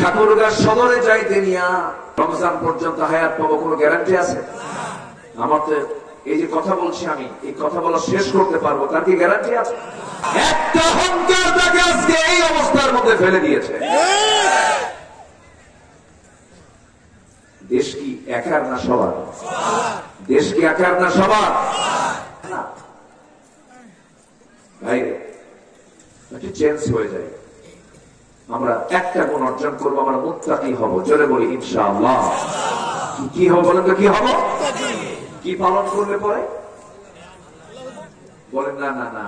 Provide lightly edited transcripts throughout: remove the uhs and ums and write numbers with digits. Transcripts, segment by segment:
ঠাকুরগাঁ সদরে যাইতে নিয়া রমজান পর্যন্ত হায়াত পাবো কোনো গ্যারান্টি আছে? আমার তো এই যে কথা বলছি, আমি এই কথা বলা শেষ করতে পারবো, তার কি গ্যারান্টি আছে? একটা অহংকার তাকে আজকে এই অবস্থার মধ্যে ফেলে দিয়েছে। দেশ কি একার না সবার? দেশ কি একার না সবার? ভাই একটু চেঞ্জ হয়ে যায়, আমরা একটা গুণ অর্জন করবো, আমরা মুত্তাকি হব। জোরে বলি ইনশাআল্লাহ। কি হবো বলেন তো? কি হবো? কি পালন করলে পরে বলেন? না না না,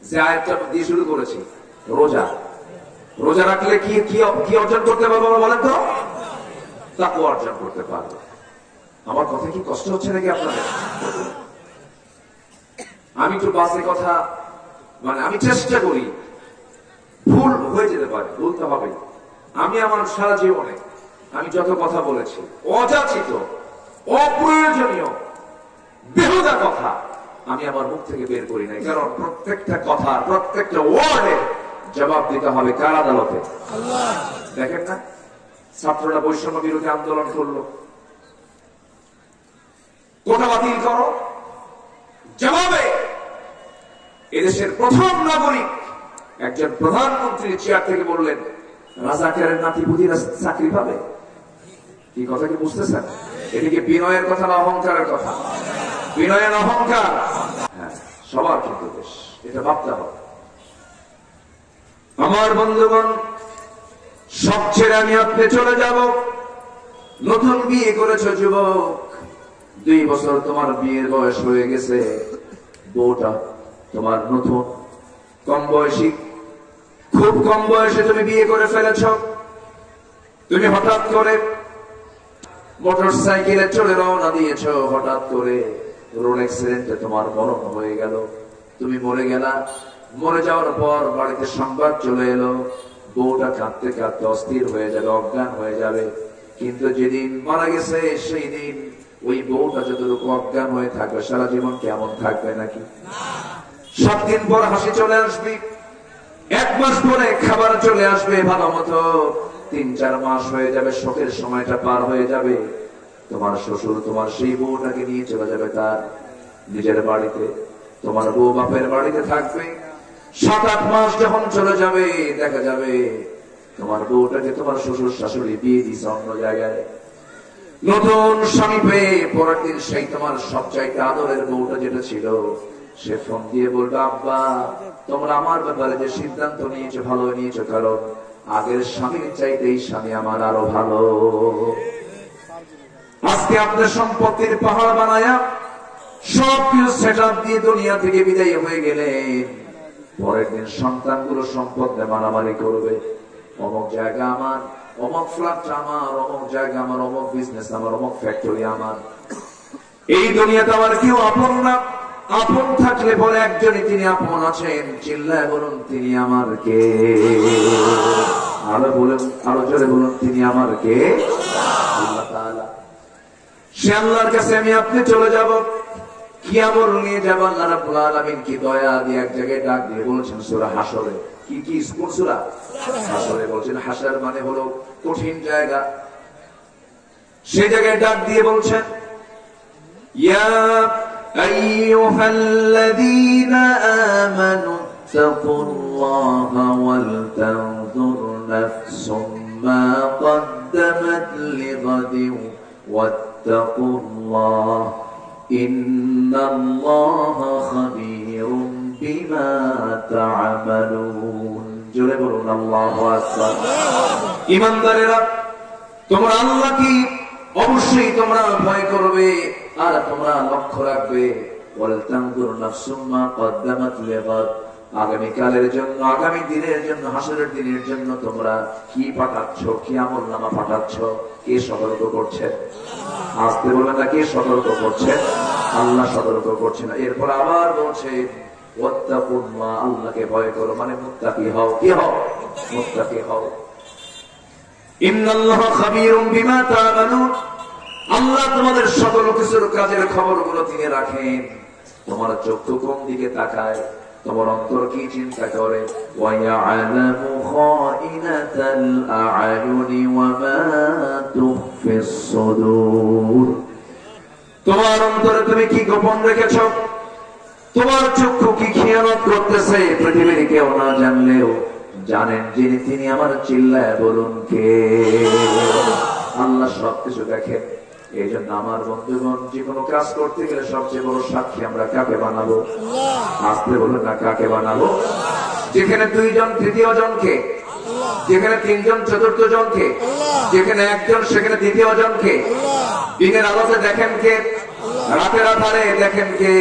যে আয়াতটা দিয়ে শুরু করেছি, রোজা। রোজা রাখলে কি কি অর্জন করতে পারবো বলেন তো? তাকওয়া অর্জন করতে পারবো। আমার কথা কি কষ্ট হচ্ছে নাকি আপনাদের? আমি একটু বাসে কথা, মানে আমি চেষ্টা করি, ভুল হয়ে যেতে পারে, বলতে হবে। আমি আমার সারা জীবনে আমি যত কথা বলেছি, অযাচিত, অপ্রয়োজনীয়, বেহুদা কথা আমি আমার মুখ থেকে বের করি নাই। কারণ প্রত্যেকটা কথা, প্রত্যেকটা ওয়ার্ডের জবাব দিতে হবে কার আদালতে? দেখেন না, ছাত্ররা বৈষম্য বিরোধী আন্দোলন করলো, কোটা বাতিল করো, জবাবে এদেশের প্রথম নাগরিক একজন প্রধানমন্ত্রীর চেয়ার থেকে বললেন, রাজাকারের নাতিপুতিরা চাকরি পাবে। কি কথা কি বুঝতেছেন? এদিকে বিনয়ের কথা না অহংকারের কথা? বিনয়ের অহংকার। হ্যাঁ, সবার কিন্তু দেশ, এটা ভাবতে হবে। আমার বন্ধুগণ, সব ছেড়ে আমি আপনি চলে যাব। নতুন বিয়ে করেছো যুবক, 2 বছর তোমার বিয়ের বয়স হয়ে গেছে, বউটা তোমার নতুন, কম বয়সী, খুব কম বয়সে তুমি বিয়ে করে ফেলেছ। তুমি হঠাৎ করে মোটর সাইকেলে চলে রওনা দিয়েছ, হঠাৎ করে রোড অ্যাক্সিডেন্টে তোমার মরণ হয়ে গেল, তুমি মরে গেলা। মরে যাওয়ার পর বাড়িতে সংবাদ চলে এলো, বউটা কাঁদতে কাঁদতে অস্থির হয়ে যাবে, অজ্ঞান হয়ে যাবে। কিন্তু যেদিন মারা গেছে সেই দিন ওই বউটা যতটুকু অজ্ঞান হয়ে থাকবে, সারা জীবন কেমন থাকবে নাকি? 7 দিন পর হাসি চলে আসবে, 1 মাস পরে খাবার চলে আসবে ভালো মতো, 3-4 মাস হয়ে যাবে, শোকের সময়টা পার হয়ে যাবে। তোমার শ্বশুর তোমার সেই বউটাকে নিয়ে চলে যাবে তার নিজের বাড়িতে, তোমার বউ বাপের বাড়িতে থাকবে। 7-8 মাস যখন চলে যাবে, দেখা যাবে তোমার বউটাকে তোমার শ্বশুর শাশুড়ি বিয়ে দিয়েছে অন্য জায়গায়, নতুন স্বামী পেয়ে। পরের দিন সেই তোমার সবচাইতে আদরের বউটা যেটা ছিল, সে ফোন দিয়ে বলবে, আব্বা তোমরা আমার ব্যাপারে যে সিদ্ধান্ত নিয়েছো ভালো নিয়েছো, কারণ আগের স্বামীর চাইতে এই স্বামী আমার আরো ভালো। আজকে আপনার সম্পত্তির পাহাড় বানায়া সবকিছু সেট আপ দিয়ে দুনিয়া থেকে বিদায় হয়ে গেলেন, পরের দিন সন্তানগুলো সম্পদ নিয়ে মারামারি করবে, অমুক জায়গা আমার, অমুক ফ্ল্যাট আমার, অমুক জায়গা আমার, অমুক বিজনেস আমার, অমুক ফ্যাক্টরি আমার। এই দুনিয়াতে আমার কেউ আপন না। আপন থাকলে পরে একজনই তিনি আপন আছেন, চিল্লায় বলুন তিনি আমার কে? আরো বলুন, আরো জোরে বলুন তিনি আমার কে? আল্লাহ তাআলা। সে আল্লাহর কাছে আমি আপনি চলে যাব, কিয়ামত নিয়ে যাব। আল্লাহ রাব্বুল আলামিন কি দয়া দিয়ে এক জায়গায় ডাক দিয়ে বলেছেন সূরা হাসরে। কি কোন সূরা? হাসরে বলছেন। হাসর মানে হলো কঠিন জায়গা। সেই জায়গায় ডাক দিয়ে বলছেন, ইয়া আইয়ুহাল্লাযীনা আমানু তাকুল্লাহা ওয়াল তানজুর নাফসুম মা কদ্দামাত লিগাদিন ওয়াত্তাকুল্লাহ ইন্নাল্লাহা খাবীরুম বিমা তা'মালুন। জোরে বলুন আল্লাহু আকবার। ঈমানদারেরা, তোমরা আল্লাহকে অবশ্যই তোমরা ভয় করবে, আর তোমরা লক্ষ্য রাখবে, ওয়াল তানজুর নাফসুম মা কদ্দামাত লিগাদ, আগামীকালের জন্য, আগামী দিনের জন্য, হাসরের দিনের জন্য তোমরা কি পাঠাচ্ছ, কি আমলনামা পাঠাচ্ছ, কে সতর্ক করছেন? আসতে বলবেন না, কে সতর্ক করছেন? আল্লাহ সতর্ক করছেন। এরপর আবার বলছে ওয়াত্তাকুল্লাহ, আল্লাহকে ভয় করো, মানে মুত্তাকি হও। কি হও? মুত্তাকি হও। ইন্নাল্লাহা খাবীরুম বিমা তা'মালুন, আল্লাহ তোমাদের সকল কিছুর কাজের খবরগুলো তিনি রাখেন। তোমার চোখ কোন দিকে তাকায়, তোমার অন্তর কি চিন্তা করে? ওয়ায়ালামু খাইনাতাল আ'য়ুনি ওয়া মা তুখফিস সুদূর। তোমার অন্তরে তুমি কি গোপন রেখেছো? তোমার চক্ষু কি খেয়ানত করতেছে? পৃথিবীর কেউ না জানলেও জানেন যিনি, তিনি আমার চিল্লায় বলুন কে? আল্লাহ সবকিছু দেখেন। এই জন্য আমার বন্ধুগণ, যে কোনো কাজ করতে গেলে সবচেয়ে বড় সাক্ষী আমরা কাকে বানাবো? আসতে বলুন না, কাকে বানাবো? যেখানে দুইজন তৃতীয় জনকে, যেখানে তিনজন চতুর্থ জনকে, যেখানে একজন সেখানে দ্বিতীয় জনকে। দিনের আলোতে দেখেন কে? রাতের আধারে দেখেন কে?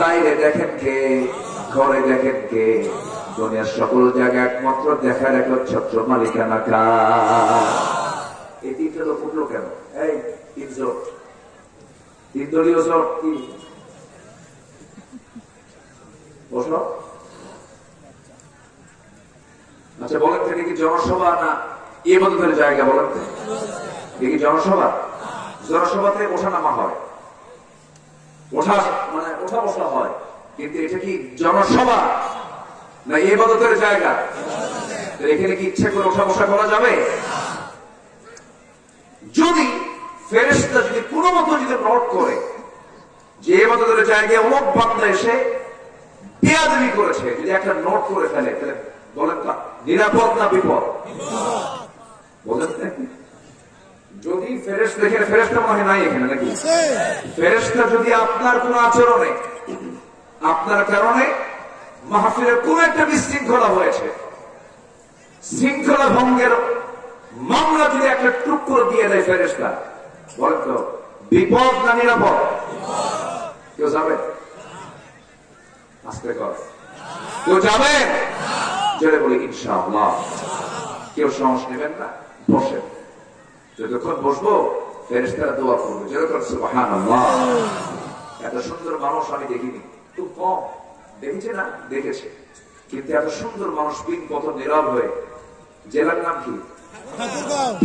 বাইরে দেখেন কে? ঘরে দেখেন কে? দুনিয়ার সকল জায়গায় একমাত্র দেখার একচ্ছত্র মালিকানা কার? এই তিনটা লোক উঠলো কেন? এই তিন দলীয় জোট কি? বসো। আচ্ছা বলেন তো, কি জনসভা না ইবাদতের জায়গা? বলেন তো, কি জনসভা? জনসভাতে ওঠা নামা হয়, ওঠা মানে ওঠা বসা হয়, কিন্তু এটা কি জনসভা না ইবাদতের জায়গা? এখানে কি ইচ্ছা করে ওঠা বসা করা যাবে? যদি ফেরেশতা যদি কোনো মতো যদি নোট করে যে ইবাদতের জায়গায় অমুক বান্দা এসে বেয়াদবি করেছে, যদি একটা নোট করে ফেলে, তাহলে বলেন তো নিরাপদ না বিপদ? বলেন যদি ফেরেশতা, এখানে ফেরেশতা মনে নাই এখানে নাকি? ফেরেশতা যদি আপনার কোন আচরণে, আপনার কারণে মাহফিলের কোন একটা বিশৃঙ্খলা হয়েছে, শৃঙ্খলা ভঙ্গের মামলা যদি একটা টুকরো দিয়ে দেয় ফেরেশতা, বলেন তো বিপদ না নিরাপদ? কেউ যাবে? আস্তে কর, কেউ যাবে? জোরে বলি ইনশাআল্লাহ। কেউ সাহস নেবেন না, বসেন। যতক্ষণ বসবো ফেরেশতারা দোয়া করবে, জোরে কর সুবহানাল্লাহ। এত সুন্দর মানুষ আমি দেখিনি, খুব কম। দেখেছে না? দেখেছে, কিন্তু এত সুন্দর মানুষ দিন কত নীরব হয়ে। জেলার নাম কি?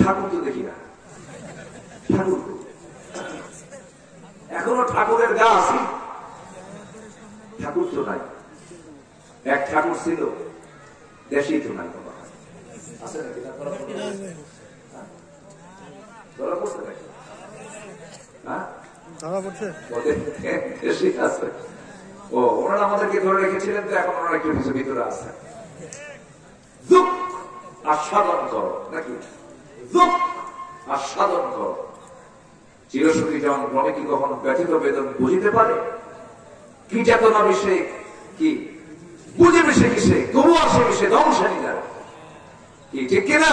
ঠাকুর তো দেখি না। ঠাকুর এখনো ঠাকুরের গা আছে, ঠাকুর তো নাই। এক ঠাকুর ছিল, দেশেই তো নাই। আছে নাকি? ধরা পড়ছে নাকি? দেশেই আছে। ও, ওনারা আমাদেরকে ধরে রেখেছিলেন, তো এখন ওনারা একটু কিছু ভিতরে আছে। দুঃখ আস্বাদন করো নাকি? দুঃখ আস্বাদন করো। চিরসুখী যেমন ভ্রমে কি কখনো ব্যথিত বেদন বুঝিতে পারে? কি চেতনা বিষে কি বুঝে বিষে কিসে, তবু আসে বিষে ধ্বংসানি যায় কি, ঠিক কিনা?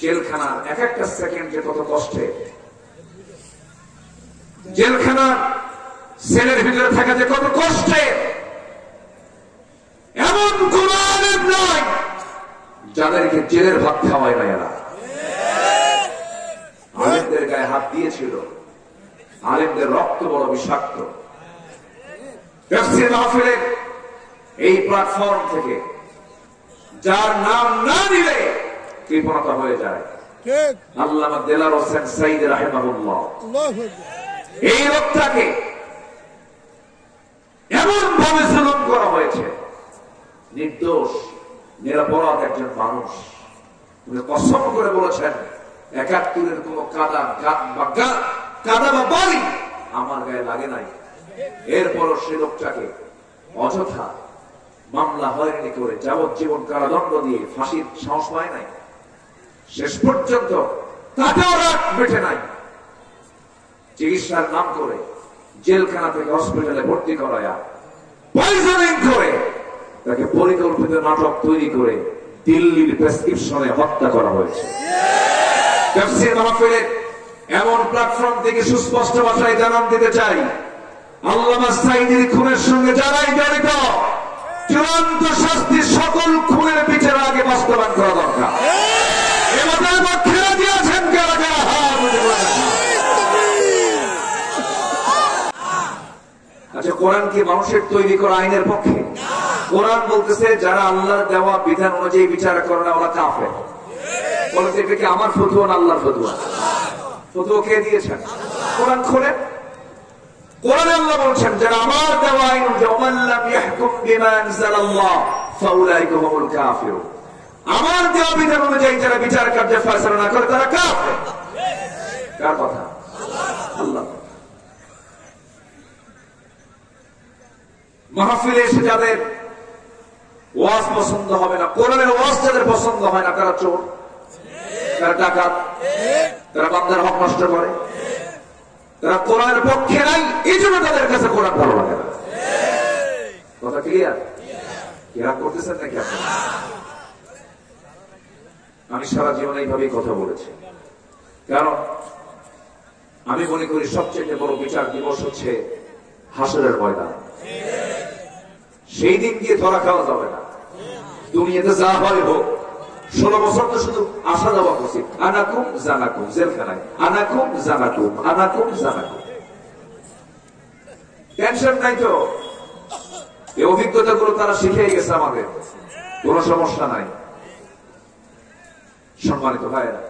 জেলখানা এক একটা সেকেন্ড যে কত কষ্টে। জেলখানা সেলের ভিতরে থাকা যে কত কষ্টে। এমন কোন আলেম নয় যাদেরকে জেলের ভাত খাওয়ায় না এরা। আলেমদের গায়ে হাত দিয়েছিল, আলেমদের রক্ত বড় বিষাক্ত। তাফসীর মাহফিলের এই প্ল্যাটফর্ম থেকে যার নাম না নিলে কৃপণতা হয়ে যায়, আল্লামা দেলার হোসেন সাইদ রাহিমাহুল্লাহ, এই লোকটাকে এমন ভাবে জুলুম করা হয়েছে। নির্দোষ নিরপরাধ একজন মানুষ, উনি কসম করে বলেছেন ৭১-এর কোন কাদা বা বালি আমার গায়ে লাগে নাই। এরপরও সে লোকটাকে অযথা মামলা হয়রানি করে যাবজ্জীবন কারাদণ্ড দিয়ে ফাঁসির সাহস পায় নাই। শেষ পর্যন্ত তাতেও রাত বেঁচে নাই। চিকিৎসার নাম করে জেলখানা থেকে হসপিটালে ভর্তি করায়া পয়জনিং করে তাকে পরিকল্পিত নাটক তৈরি করে দিল্লির প্রেসক্রিপশনে হত্যা করা হয়েছে। তাফসীর মাহফিলের এমন প্ল্যাটফর্ম থেকে সুস্পষ্ট ভাষায় জানান দিতে চাই, আল্লামা সাঈদীর খুনের সঙ্গে যারাই জড়িত, চূড়ান্ত শাস্তি সকল খুনের বিচার আগে বাস্তবায়ন করা দরকার। এবার পক্ষে দিয়েছেন কারা কারা? আচ্ছা, কোরআন কি মানুষের তৈরি করা আইনের পক্ষে? কোরআন বলতেছে যারা আল্লাহর দেওয়া বিধান অনুযায়ী বিচার করে না ওরা কাফের। বলতে এটা কি আমার ফতোয়া না আল্লাহর ফতোয়া? ফতোয়া কে দিয়েছেন? কোরআন খোলেন, কোরআনে আল্লাহ বলছেন যারা আমার দেওয়া আইন অনুযায়ী ওমান লাম ইয়াহকুম বিমা আনজালাল্লাহ ফাউলাইকা হুমুল কাফিরুন, আমার দেওয়া বিধান অনুযায়ী যারা বিচার কার্যে ফয়সালা না করে তারা কাফের। কার কথা? আল্লাহ। মাহফিলে এসে যাদের ওয়াজ পছন্দ হবে না, কোরআনের ওয়াজ যাদের পছন্দ হয় না, তারা চোর, তারা ডাকাত, তারা বান্দার হক নষ্ট করে, তারা কোরআনের পক্ষে নাই, এই জন্য তাদের কাছে কোরআন ভালো লাগে না। কথা ক্লিয়ার? কেরা করতেছেন নাকি আপনারা? আমি সারা জীবন এইভাবেই কথা বলেছি, কারণ আমি মনে করি সবচেয়ে বড় বিচার দিবস হচ্ছে হাসরের ময়দান। সেই দিন গিয়ে ধরা খাওয়া যাবে না। দুনিয়াতে যা হয় হোক, 16 বছর তো শুধু আসা যাওয়া উচিত, আনাকুম জানাকুম, জেলখানায় আনাকুম জানাকুম, আনাকুম জানাকুম, টেনশন নাই তো। এই অভিজ্ঞতাগুলো তারা শিখিয়ে গেছে আমাদের, কোনো সমস্যা নাই। সম্মানিত ভাইয়েরা,